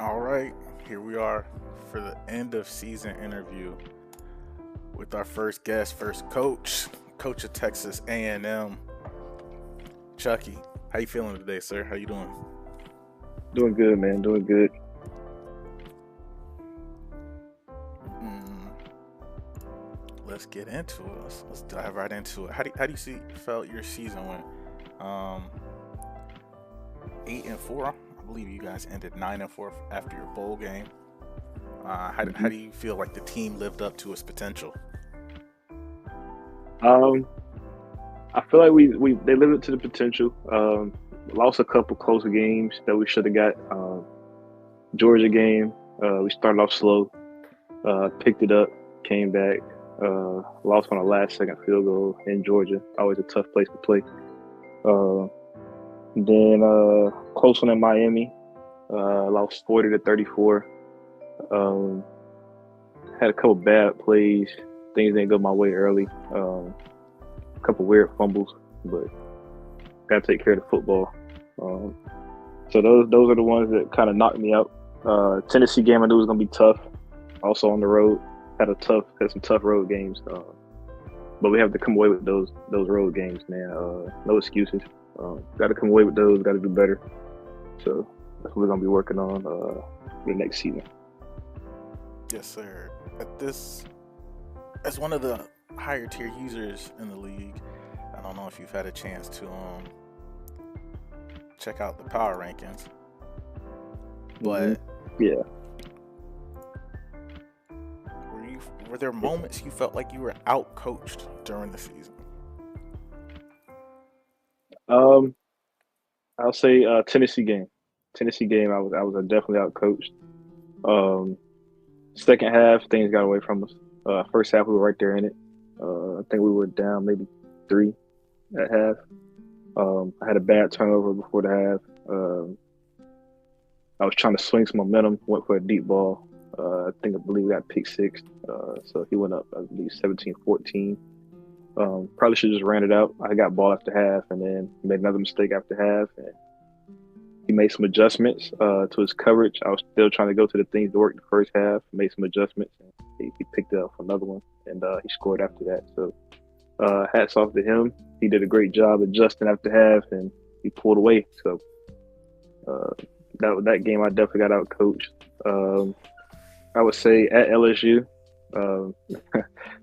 All right, here we are for the end of season interview with our first guest, first coach of Texas A&M, Chucky. How you feeling today, sir? How you doing? Doing good, man. Doing good. Mm, let's get into it. Let's dive right into it. How do you felt your season went? Um, 8-4. I believe you guys ended 9-4 after your bowl game. How hmm do you feel like the team lived up to its potential? Um, I feel like we they lived up to the potential. Lost a couple close games that we should have got. Georgia game, we started off slow, picked it up, came back, lost on a last second field goal in Georgia. Always a tough place to play. Uh, then close one in Miami, lost 40-34. Um, had a couple bad plays. Things didn't go my way early. A couple weird fumbles, but got to take care of the football. Um, so those are the ones that kind of knocked me out. Tennessee game I knew was gonna be tough. Also on the road, had some tough road games. But we have to come away with those road games, man. No excuses. Got to come away with those. Got to do better. So that's what we're gonna be working on the next season. Yes, sir. As one of the higher tier users in the league, I don't know if you've had a chance to check out the power rankings, hmm but Yeah. were you were there moments you felt like you were out coached during the season? Um, I'll say Tennessee game. Tennessee game. I was definitely out coached. Um, Second half, things got away from us. First half, we were right there in it. I think we were down maybe three at half. I had a bad turnover before the half. I was trying to swing some momentum, went for a deep ball. I believe we got pick six. So he went up, I believe, 17-14. Probably should have just ran it out. I got ball after half and then made another mistake after half. And he made some adjustments to his coverage. I was still trying to go to the things that worked the first half, made some adjustments. And he picked it up for another one, and he scored after that. So hats off to him. He did a great job adjusting after half, and he pulled away. So uh, that game, I definitely got out coached. I would say at LSU, um,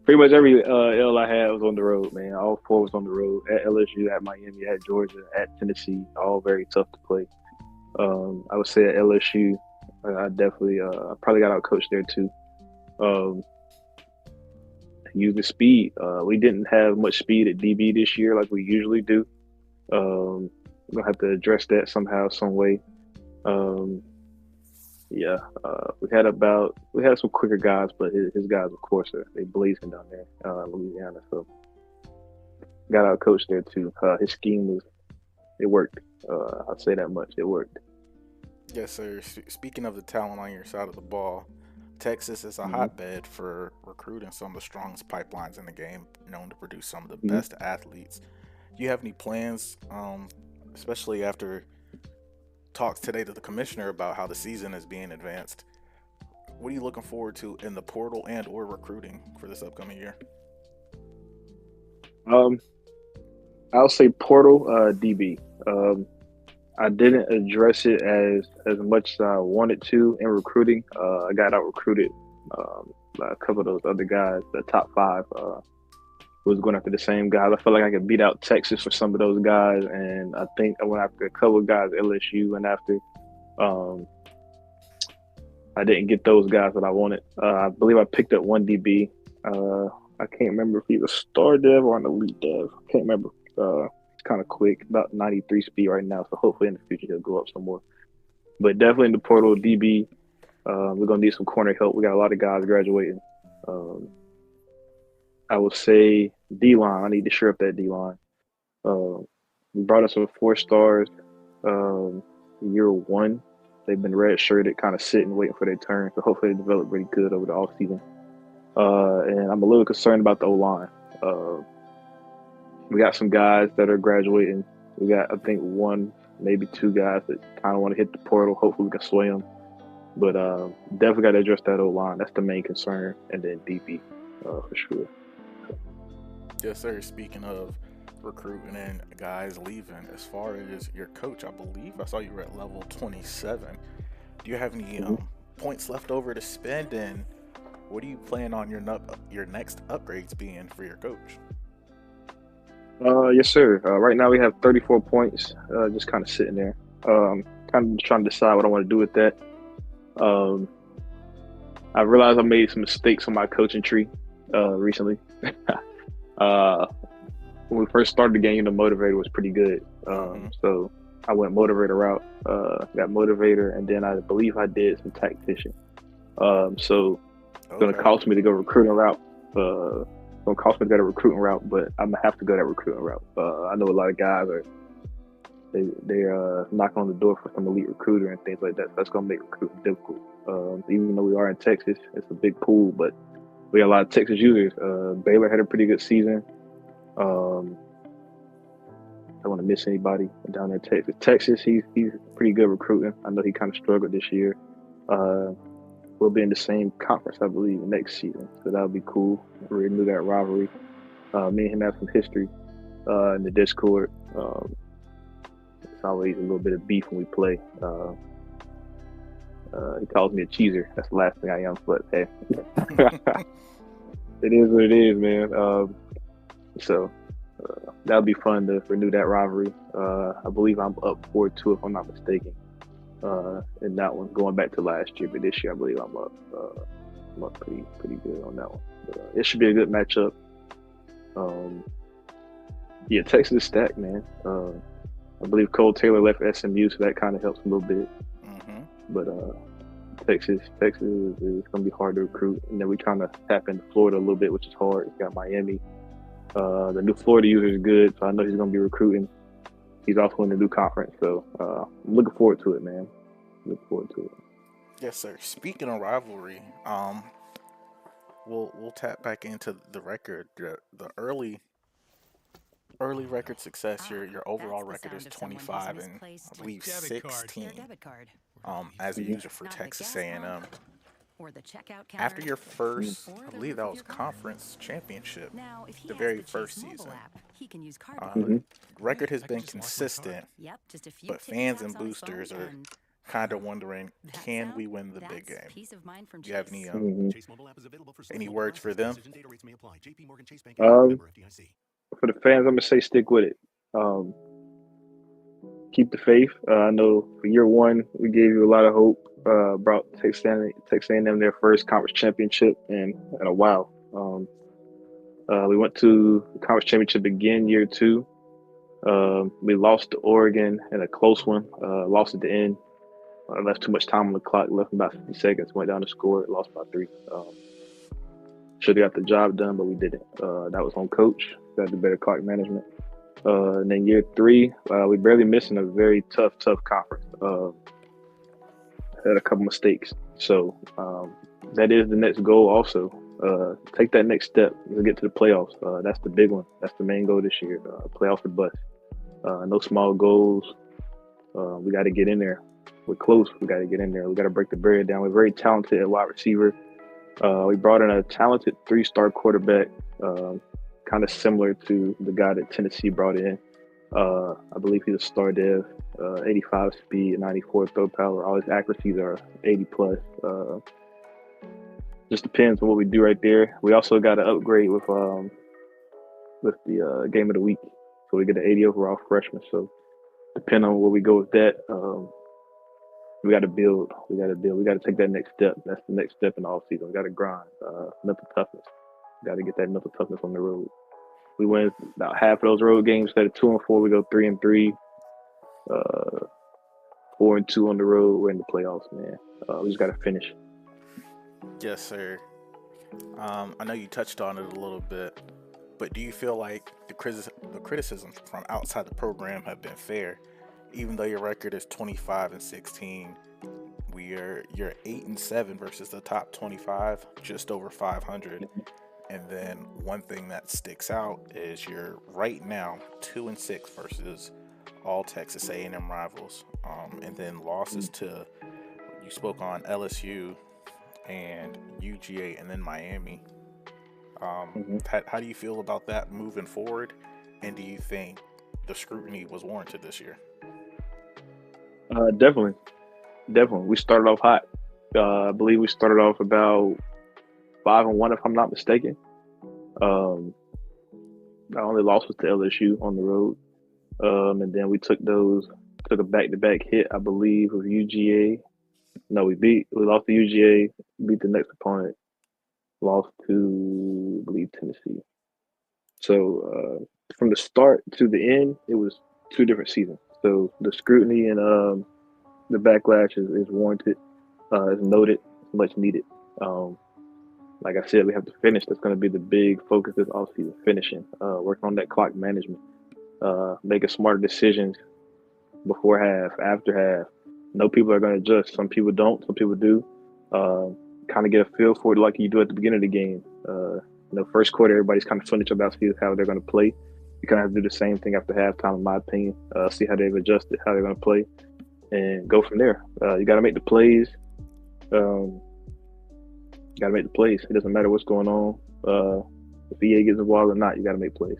pretty much every L I had was on the road, man. All four was on the road. At LSU, at Miami, at Georgia, at Tennessee, all very tough to play. I would say at LSU, I definitely, I probably got out coached there too. Um, Using speed. We didn't have much speed at DB this year like we usually do. We're gonna have to address that somehow, some way. Um, yeah, we had some quicker guys, but his guys, of course, they blazing down there, in Louisiana. So got out coached there too. His scheme was it worked. I'll say that much. It worked. Yes, sir. Speaking of the talent on your side of the ball, Texas is a hmm hotbed for recruiting some of the strongest pipelines in the game, known to produce some of the hmm best athletes. Do you have any plans, especially after talks today to the commissioner about how the season is being advanced? What are you looking forward to in the portal and or recruiting for this upcoming year? Um, I'll say portal DB. Um, I didn't address it as much as I wanted to in recruiting. I got out recruited by a couple of those other guys, the top five. Was going after the same guys. I felt like I could beat out Texas for some of those guys, and I think I went after a couple of guys at LSU, and after um, I didn't get those guys that I wanted. I believe I picked up one DB. I can't remember if he was star dev or an elite dev. I can't remember. Kind of quick, about 93 speed right now. So hopefully in the future he'll go up some more. But definitely in the portal DB, we're gonna need some corner help. We got a lot of guys graduating. Um, I would say D line. I need to shore up that D line. We brought in some four stars year one. They've been red shirted, kind of sitting, waiting for their turn. So hopefully they develop pretty good over the off season. And I'm a little concerned about the O line. We got some guys that are graduating. We got, I think, one, maybe two guys that kind of want to hit the portal. Hopefully we can sway them. But definitely got to address that O line. That's the main concern, and then DB for sure. Yes, sir. Speaking of recruiting and guys leaving, as far as your coach, I believe I saw you were at level 27. Do you have any Mhm. points left over to spend, and what do you plan on your next upgrades being for your coach? Yes, sir. Right now we have 34 points, just kind of sitting there. Kind of trying to decide what I want to do with that. Um, I realized I made some mistakes on my coaching tree recently. uh, when we first started the game, the motivator was pretty good. Mm-hmm. So I went motivator route, got motivator, and then I believe I did some tactician. So it's going to Okay. cost me to go recruiting route. It's going to cost me to go to recruiting route, but I'm going to have to go that recruiting route. I know a lot of guys are knocking on the door for some elite recruiter and things like that. So that's going to make recruiting difficult. Even though we are in Texas, it's a big pool, but we got a lot of Texas users. Baylor had a pretty good season. Um, I don't want to miss anybody down there in Texas. Texas, he's pretty good recruiting. I know he kind of struggled this year. Uh, we'll be in the same conference, I believe, next season, so that'll be cool. Renew that rivalry. Me and him have some history in the Discord. It's always a little bit of beef when we play. He calls me a cheeser. That's the last thing I am, but hey, it is what it is, man. So that'll be fun to renew that rivalry. I believe I'm up 4-2 if I'm not mistaken. In that one, going back to last year, but this year I believe I'm up pretty good on that one. But, it should be a good matchup. Um, yeah, Texas is stacked, man. I believe Cole Taylor left SMU, so that kind of helps a little bit. Mm-hmm. But Texas is going to be hard to recruit, and then we trying to tap into Florida a little bit, which is hard. We got Miami. The new Florida user is good, so I know he's going to be recruiting. He's also in the new conference, so I'm looking forward to it, man. Looking forward to it. Yes, sir. Speaking of rivalry, we'll tap back into the record. The early record success. Your overall record is 25 and I believe 16. As a Mm-hmm. user for Texas A&M. After your first, I believe that was conference championship, the very first season. Uh, Mm-hmm. record has been consistent, but fans and boosters are kind of wondering, can we win the big game? Do you have Mm-hmm. any words for them? Um, for the fans, I'm gonna say stick with it. Um, keep the faith. I know for year one we gave you a lot of hope. Brought Texas A&M their first conference championship in a while. We went to the conference championship again year two. We lost to Oregon in a close one. Lost at the end. Left too much time on the clock. Left about 50 seconds. Went down to score. Lost by three. Should have got the job done, but we didn't. That was on coach. Got the better clock management. And then year three, we barely missed in a very tough conference. Had a couple mistakes. So that is the next goal also. Take that next step to get to the playoffs. That's the big one. That's the main goal this year. Playoffs or bust. No small goals. We got to get in there. We're close. We got to get in there. We got to break the barrier down. We're very talented at wide receiver. We brought in a talented three-star quarterback, kind of similar to the guy that Tennessee brought in. I believe he's a star dev, 85 speed, 94 throw power. All his accuracies are 80 plus. Just depends on what we do right there. We also got to upgrade with the game of the week, so we get an 80 overall freshman. So depending on where we go with that, we got to build. We got to build. We got to take that next step. That's the next step in the offseason. We got to grind. Mental toughness. Got to get that mental toughness on the road. We win about half of those road games. Instead of 2-4, we go 3-3. 4-2 on the road. We're in the playoffs, man. We just got to finish. Yes, sir. I know you touched on it a little bit, but do you feel like the criticisms from outside the program have been fair? Even though your record is 25 and 16, you're 8 and 7 versus the top 25, just over 500. And then one thing that sticks out is you're right now 2 and 6 versus all Texas A&M rivals, and then losses to you spoke on LSU and UGA and then Miami. Hmm. How do you feel about that moving forward? And do you think the scrutiny was warranted this year? Definitely, definitely. We started off hot. I believe we started off about 5-1, if I'm not mistaken. Um, our only loss was to LSU on the road, and then we took a back-to-back hit, I believe, with UGA. No, we lost to UGA, beat the next opponent, lost to I believe Tennessee. So from the start to the end, it was two different seasons. So the scrutiny and the backlash is warranted, is noted, much needed. Um, like I said, we have to finish. That's going to be the big focus this offseason, finishing, working on that clock management, making smarter decisions before half, after half. No people are going to adjust. Some people don't. Some people do. Uh, kind of get a feel for it like you do at the beginning of the game. First quarter, everybody's kind of feeling each other out, see how they're going to play. You kind of have to do the same thing after halftime, in my opinion. See how they've adjusted, how they're going to play, and go from there. You got to make the plays. Um, you got to make the plays. It doesn't matter what's going on. If EA gets involved or not, you got to make plays.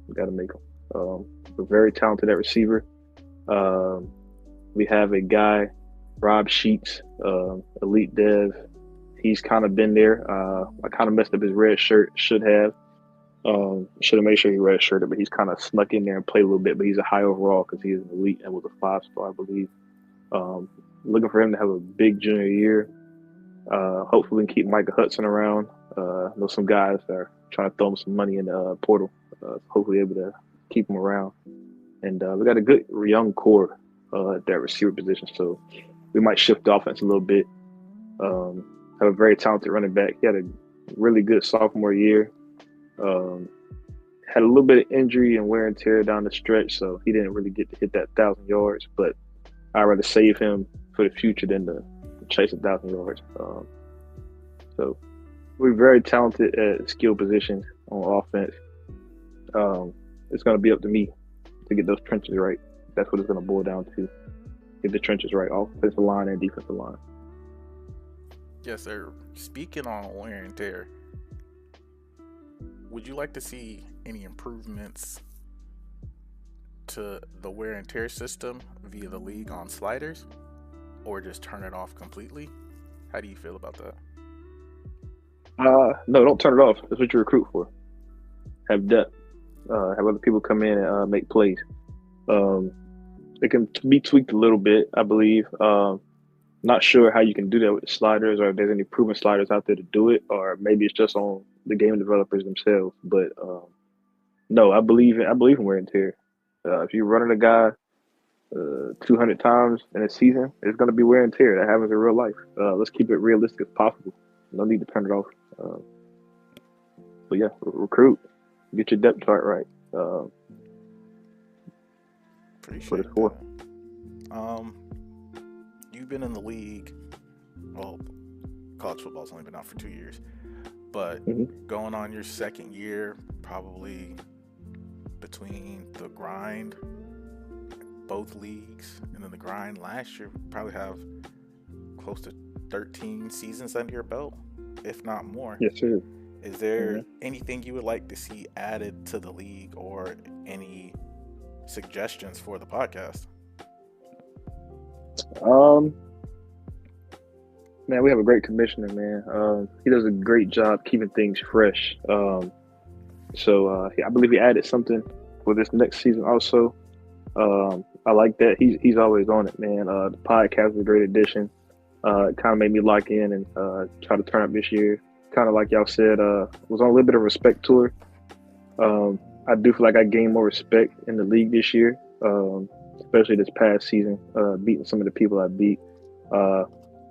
You got to make them. We're very talented at receiver. Um, we have a guy, Rob Sheets, elite dev. He's kind of been there. I kind of messed up his red shirt. Should have. Should have made sure he red shirted, but he's kind of snuck in there and played a little bit. But he's a high overall because he's an elite and was a 5-star, I believe. Looking for him to have a big junior year. Hopefully, we can keep Micah Hudson around. I know some guys are trying to throw him some money in the portal. Hopefully, able to keep him around. And we got a good young core at that receiver position, so we might shift the offense a little bit. Have a very talented running back. He had a really good sophomore year. Had a little bit of injury and wear and tear down the stretch, so he didn't really get to hit that 1,000 yards. But I'd rather save him for the future than to chase 1,000 yards. So we're very talented at skill positions on offense. It's going to be up to me to get those trenches right. That's what it's going to boil down to. Get the trenches right, offensive line and defensive line. Yes, sir. Speaking on wear and tear, would you like to see any improvements to the wear and tear system via the league on sliders, or just turn it off completely? How do you feel about that? No, don't turn it off. That's what you recruit for. Have depth. Have other people come in and make plays. It can be tweaked a little bit, I believe. Not sure how you can do that with the sliders, or if there's any proven sliders out there to do it, or maybe it's just on the game developers themselves. But no, I believe in wear and tear. If you're running a guy 200 times in a season, it's going to be wear and tear. That happens in real life. Let's keep it realistic as possible. No need to turn it off. But yeah, recruit. Get your depth chart right. What Appreciate it's for. that. You've been in the league. Well, college football's only been out for 2 years, but going on your second year, probably between the grind, both leagues, and then the grind last year, probably have close to 13 seasons under your belt, if not more. Yes, sir. Is there anything you would like to see added to the league, or any suggestions for the podcast? Man, we have a great commissioner, man. He does a great job keeping things fresh. I believe he added something for this next season also. I like that. He's always on it, man. The podcast is a great addition. It kind of made me lock in and try to turn up this year. Kind of like y'all said, was on a little bit of a respect tour. I do feel like I gained more respect in the league this year, especially this past season, beating some of the people I beat.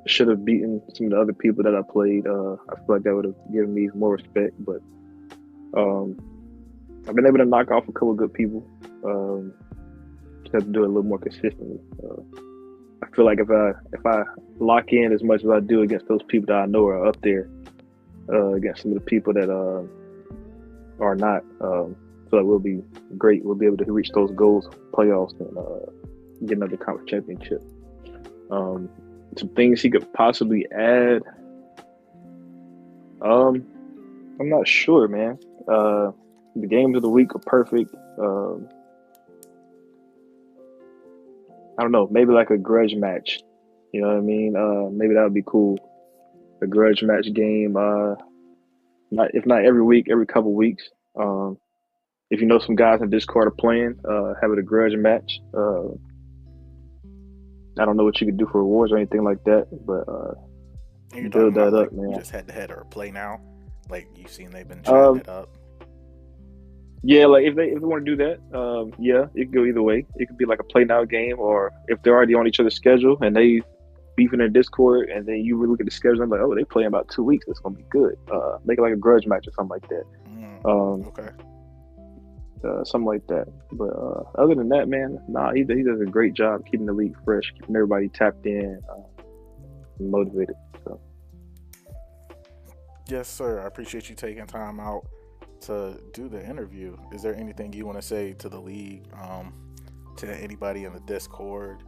Should have beaten some of the other people that I played. I feel like that would have given me more respect, but I've been able to knock off a couple of good people. Just have to do it a little more consistently. I feel like if I lock in as much as I do against those people that I know are up there, against some of the people that are not, I feel like we'll be great. We'll be able to reach those goals, playoffs, and get another conference championship. Some things he could possibly add. Um, I'm not sure, man. The games of the week are perfect. I don't know, maybe like a grudge match. You know what I mean? Maybe that would be cool. A grudge match game. Not if not every week, every couple weeks. Um, if you know some guys in Discord are playing, having a grudge match. I don't know what you could do for rewards or anything like that, but And you're talking build about that like up, man. just head to head or play now? Like you've seen they've been chatting Um, it up. yeah, like if they want to do that, yeah, it could go either way. It could be like a play now game, or if they're already on each other's schedule and they beefing in Discord, and then you look at the schedule and like, oh, they play in about 2 weeks. It's gonna be good. Make it like a grudge match or something like that. Um, Okay. something like that. But other than that, man, nah, he does a great job keeping the league fresh, keeping everybody tapped in, and motivated. So Yes, sir. I appreciate you taking time out to do the interview. Is there anything you want to say to the league, to anybody in the Discord,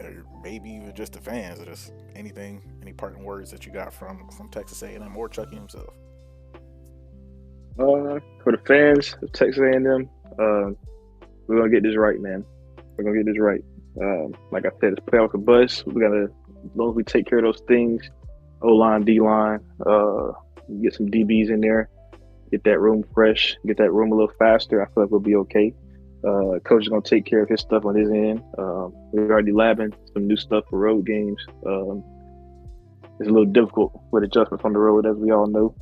or maybe even just the fans, or just anything, any parting words that you got from Texas A&M or Chucky himself? for the fans of Texas A&M, we're gonna get this right, man. We're gonna get this right. Like I said, it's playoff a bus. We gotta, as long as we take care of those things, O line, D line, get some DBs in there, get that room fresh, get that room a little faster. I feel like we'll be okay. Coach is gonna take care of his stuff on his end. We're already labbing some new stuff for road games. It's a little difficult with adjustments on the road, as we all know.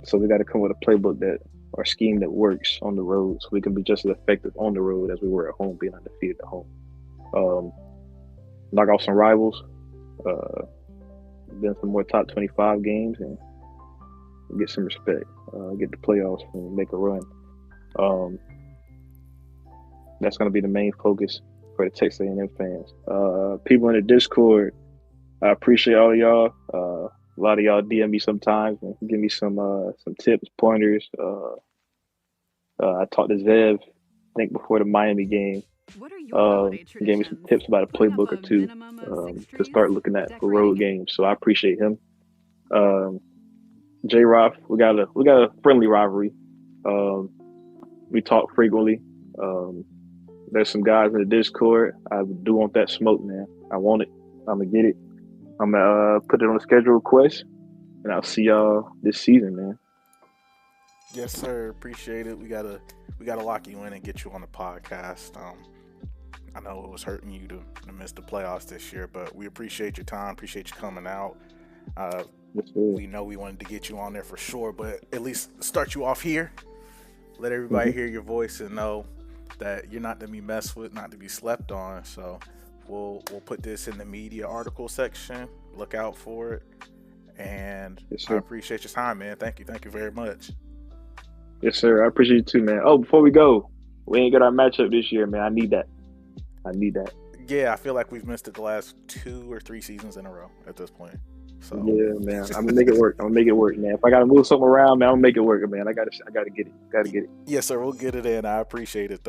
So we got to come with a playbook that or scheme that works on the road, so we can be just as effective on the road as we were at home, being undefeated at home. Um, Knock off some rivals, uh, then some more top 25 games, and get some respect. Get the playoffs and make a run. Um, that's going to be the main focus for the Texas A&M fans. People in the Discord, I appreciate all of y'all. A lot of y'all DM me sometimes and give me some tips, pointers. I talked to Zev, I think before the Miami game. What are your holiday He gave me some traditions? tips about a Putting up playbook or a two minimum of six to trees, start looking at for road decorating it. games. So I appreciate him. Um, J. Roth, we got a friendly rivalry. Um, we talk frequently. Um, there's some guys in the Discord. I do want that smoke, man. I want it. I'm gonna get it. I'm gonna put it on the schedule request, and I'll see y'all this season, man. Yes, sir. Appreciate it. We gotta lock you in and get you on the podcast. I know it was hurting you to miss the playoffs this year, but we appreciate your time. Appreciate you coming out. Uh, Yes, sir. we know we wanted to get you on there for sure, but at least start you off here. Let everybody Mm-hmm. hear your voice and know that you're not to be messed with, not to be slept on. So we'll put this in the media article section. Look out for it. And Yes, I sir. appreciate your time, man. Thank you. Thank you very much. Yes, sir. I appreciate you too, man. Oh, before we go, we ain't got our matchup this year, man. I need that. I need that. Yeah, I feel like we've missed it the last 2 or 3 seasons in a row at this point. So Yeah, man. I'm gonna make it work. I'm gonna make it work, man. If I gotta move something around, man, I'll make it work, man. I gotta get it. Gotta get it. yes, sir. We'll get it in. I appreciate it.